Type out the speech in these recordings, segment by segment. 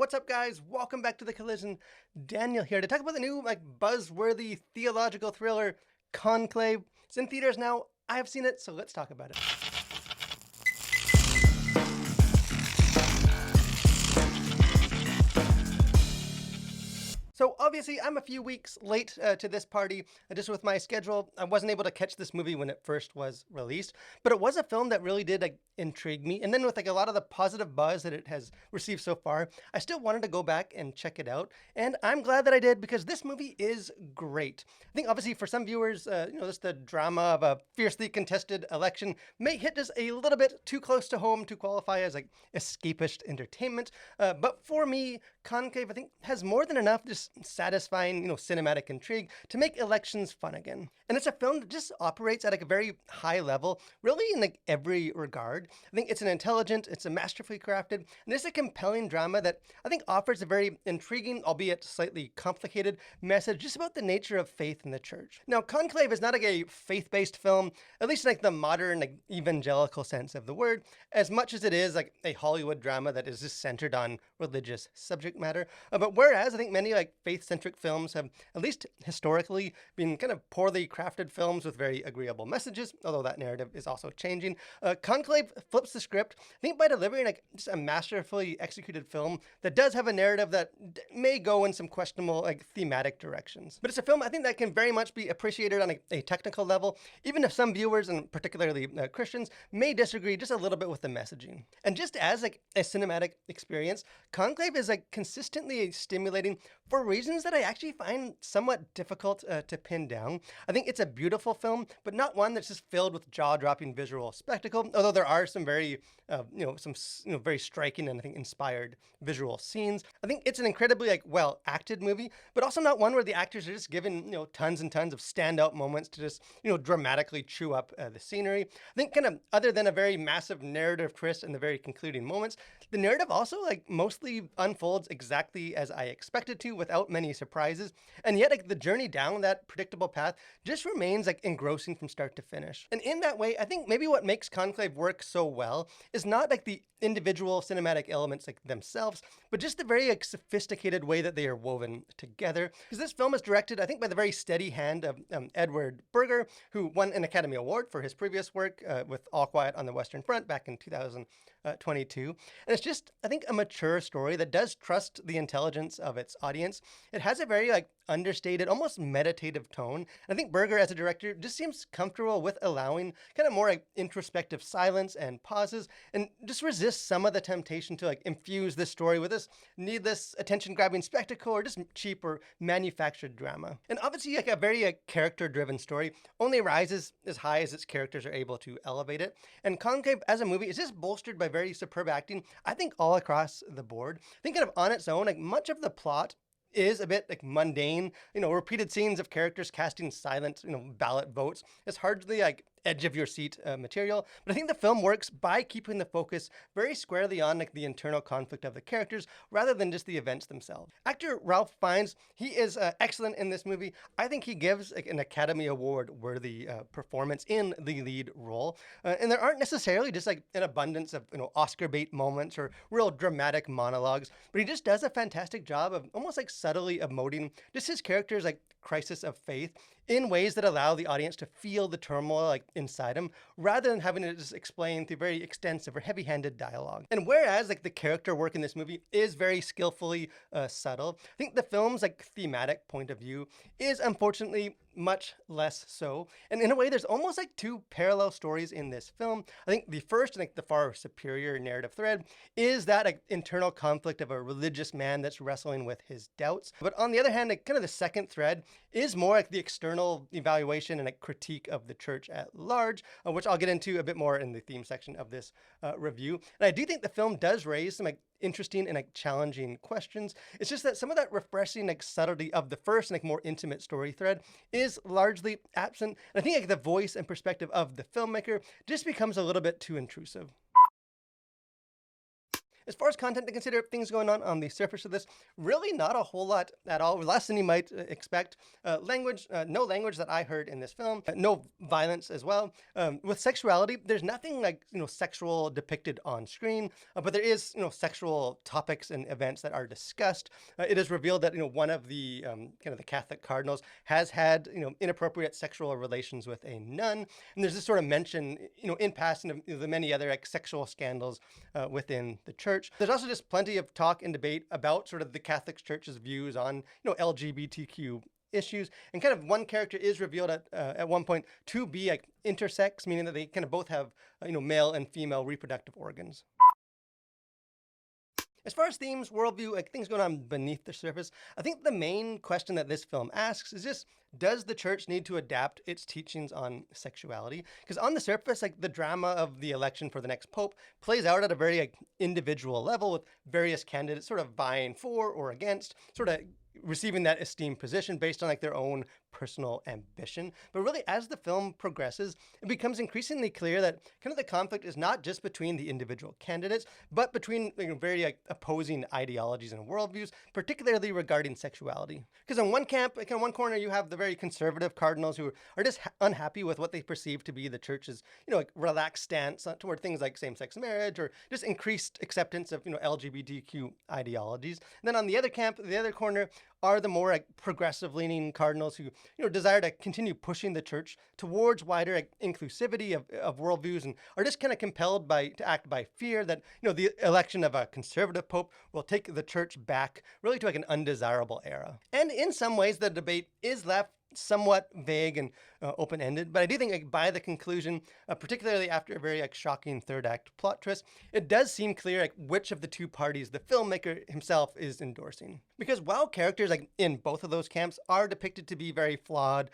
What's up, guys? Welcome back to The Collision. Daniel here to talk about the new, buzzworthy theological thriller, Conclave. It's in theaters now. I have seen it, so let's talk about it. So obviously, I'm a few weeks late to this party. Just with my schedule, I wasn't able to catch this movie when it first was released. But it was a film that really did intrigue me. And then with a lot of the positive buzz that it has received so far, I still wanted to go back and check it out. And I'm glad that I did because this movie is great. I think obviously for some viewers, just the drama of a fiercely contested election may hit just a little bit too close to home to qualify as escapist entertainment. But for me, Conclave, I think, has more than enough just satisfying, cinematic intrigue to make elections fun again. And it's a film that just operates at a very high level, really in every regard. I think it's it's a masterfully crafted, and it's a compelling drama that I think offers a very intriguing, albeit slightly complicated, message just about the nature of faith in the church. Now, Conclave is not a faith-based film, at least in the modern evangelical sense of the word, as much as it is a Hollywood drama that is just centered on religious subject matter. But whereas I think many faith-centric films have, at least historically, been kind of poorly crafted films with very agreeable messages, although that narrative is also changing, Conclave flips the script, I think, by delivering just a masterfully executed film that does have a narrative that may go in some questionable thematic directions. But it's a film I think that can very much be appreciated on a technical level, even if some viewers, and particularly Christians, may disagree just a little bit with the messaging. And just as a cinematic experience, Conclave is consistently stimulating for reasons that I actually find somewhat difficult to pin down. I think it's a beautiful film, but not one that's just filled with jaw-dropping visual spectacle, although there are some very, very striking and I think inspired visual scenes. I think it's an incredibly well-acted movie, but also not one where the actors are just given, tons and tons of standout moments to just, dramatically chew up the scenery. I think kind of other than a very massive narrative twist in the very concluding moments, the narrative also mostly unfolds exactly as I expected to without many surprises. And yet the journey down that predictable path just remains engrossing from start to finish. And in that way, I think maybe what makes Conclave work so well is not the individual cinematic elements themselves, but just the very sophisticated way that they are woven together. Because this film is directed, I think, by the very steady hand of Edward Berger, who won an Academy Award for his previous work with All Quiet on the Western Front back in 2022. And it's just, I think, a mature story that does trust the intelligence of its audience. It has a very understated, almost meditative tone. And I think Berger, as a director, just seems comfortable with allowing kind of more introspective silence and pauses, and just resists some of the temptation to infuse this story with this needless attention-grabbing spectacle or just cheap or manufactured drama. And obviously, a very character-driven story only rises as high as its characters are able to elevate it. And Conclave, as a movie, is just bolstered by very superb acting, I think, all across the board. I think kind of on its own, much of the plot is a bit mundane, repeated scenes of characters casting silent, ballot votes. It's hardly edge of your seat material, but I think the film works by keeping the focus very squarely on the internal conflict of the characters rather than just the events themselves. Actor Ralph Fiennes, he is excellent in this movie. I think he gives an Academy Award worthy performance in the lead role, and there aren't necessarily just an abundance of Oscar bait moments or real dramatic monologues, but he just does a fantastic job of almost subtly emoting just his character's crisis of faith in ways that allow the audience to feel the turmoil inside him, rather than having it just explained through very extensive or heavy-handed dialogue. And whereas the character work in this movie is very skillfully subtle, I think the film's thematic point of view is unfortunately much less so. And in a way, there's almost two parallel stories in this film. I think the first and the far superior narrative thread is that internal conflict of a religious man that's wrestling with his doubts. But on the other hand, kind of the second thread is more the external evaluation and critique of the church at large, which I'll get into a bit more in the theme section of this review. And I do think the film does raise some interesting and challenging questions. It's just that some of that refreshing subtlety of the first and more intimate story thread is largely absent. And I think the voice and perspective of the filmmaker just becomes a little bit too intrusive. As far as content to consider, things going on the surface of this, really not a whole lot at all. Less than you might expect. No language that I heard in this film. No violence as well. With sexuality, there's nothing like sexual depicted on screen, but there is sexual topics and events that are discussed. It is revealed that one of the kind of the Catholic cardinals has had inappropriate sexual relations with a nun, and there's this sort of mention in passing of the many other like sexual scandals within the church. There's also just plenty of talk and debate about sort of the Catholic Church's views on LGBTQ issues, and kind of one character is revealed at one point to be like intersex, meaning that they kind of both have male and female reproductive organs. As far as themes, worldview, like things going on beneath the surface, I think the main question that this film asks is just, does the church need to adapt its teachings on sexuality? Because on the surface, like the drama of the election for the next pope plays out at a very individual level, with various candidates sort of vying for or against, sort of receiving that esteemed position based on like their own personal ambition. But really, as the film progresses, it becomes increasingly clear that kind of the conflict is not just between the individual candidates, but between very opposing ideologies and worldviews, particularly regarding sexuality. Because in one camp, like in one corner, you have the very conservative cardinals who are just unhappy with what they perceive to be the church's relaxed stance toward things like same-sex marriage, or just increased acceptance of LGBTQ ideologies. And then on the other camp, the other corner, are the more progressive-leaning cardinals who desire to continue pushing the church towards wider inclusivity of worldviews, and are just kind of compelled to act by fear that the election of a conservative pope will take the church back really to an undesirable era. And in some ways, the debate is left somewhat vague and open-ended, but I do think by the conclusion, particularly after a very shocking third act plot twist, it does seem clear which of the two parties the filmmaker himself is endorsing. Because while characters in both of those camps are depicted to be very flawed,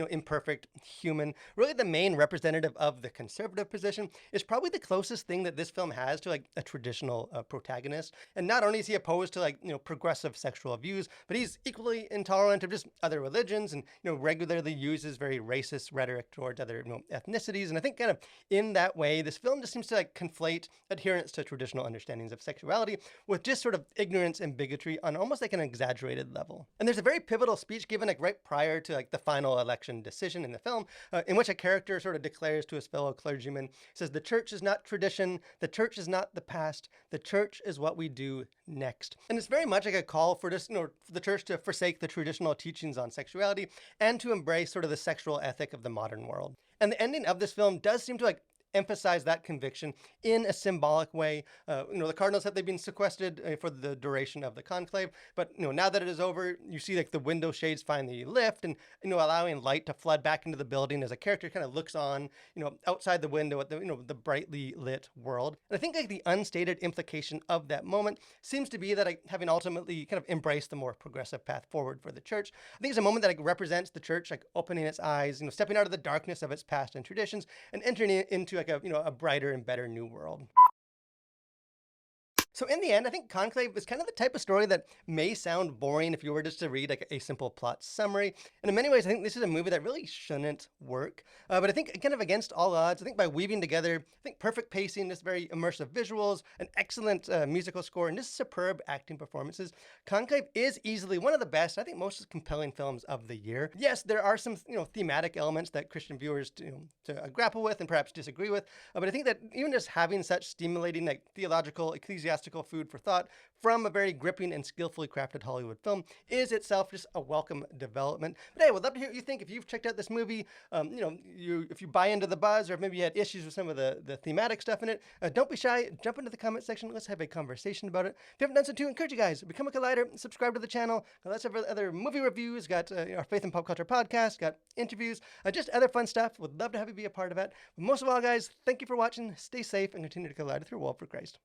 imperfect, human, really the main representative of the conservative position is probably the closest thing that this film has to a traditional protagonist. And not only is he opposed to progressive sexual views, but he's equally intolerant of just other religions, and regularly uses very racist rhetoric towards other ethnicities. And I think kind of in that way, this film just seems to conflate adherence to traditional understandings of sexuality with just sort of ignorance and bigotry on almost an exaggerated level. And there's a very pivotal speech given right prior to the final election decision in the film, in which a character sort of declares to his fellow clergyman, says, "The church is not tradition, the church is not the past, the church is what we do next." And it's very much like a call for just, for the church to forsake the traditional teachings on sexuality and to embrace sort of the sexual ethic of the modern world. And the ending of this film does seem to emphasize that conviction in a symbolic way. The cardinals said they've been sequestered for the duration of the conclave, but now that it is over, you see the window shades finally lift, and allowing light to flood back into the building as a character kind of looks on outside the window at the brightly lit world. And I think the unstated implication of that moment seems to be that having ultimately kind of embraced the more progressive path forward for the church, I think it's a moment that represents the church opening its eyes, stepping out of the darkness of its past and traditions, and entering into a brighter and better new world. So in the end, I think Conclave is kind of the type of story that may sound boring if you were just to read a simple plot summary. And in many ways, I think this is a movie that really shouldn't work. But I think kind of against all odds, I think by weaving together, perfect pacing, just very immersive visuals, an excellent musical score, and just superb acting performances, Conclave is easily one of the best, I think most compelling films of the year. Yes, there are some thematic elements that Christian viewers to grapple with and perhaps disagree with. But I think that even just having such stimulating theological, ecclesiastical food for thought from a very gripping and skillfully crafted Hollywood film is itself just a welcome development. But hey, I would love to hear what you think. If you've checked out this movie, if you buy into the buzz, or if maybe you had issues with some of the thematic stuff in it, don't be shy. Jump into the comment section. Let's have a conversation about it. If you haven't done so too, I encourage you guys, become a collider, subscribe to the channel. Got lots of other movie reviews, got our Faith and Pop Culture podcast, got interviews, just other fun stuff. Would love to have you be a part of it. But most of all, guys, thank you for watching. Stay safe and continue to collider through a world for Christ.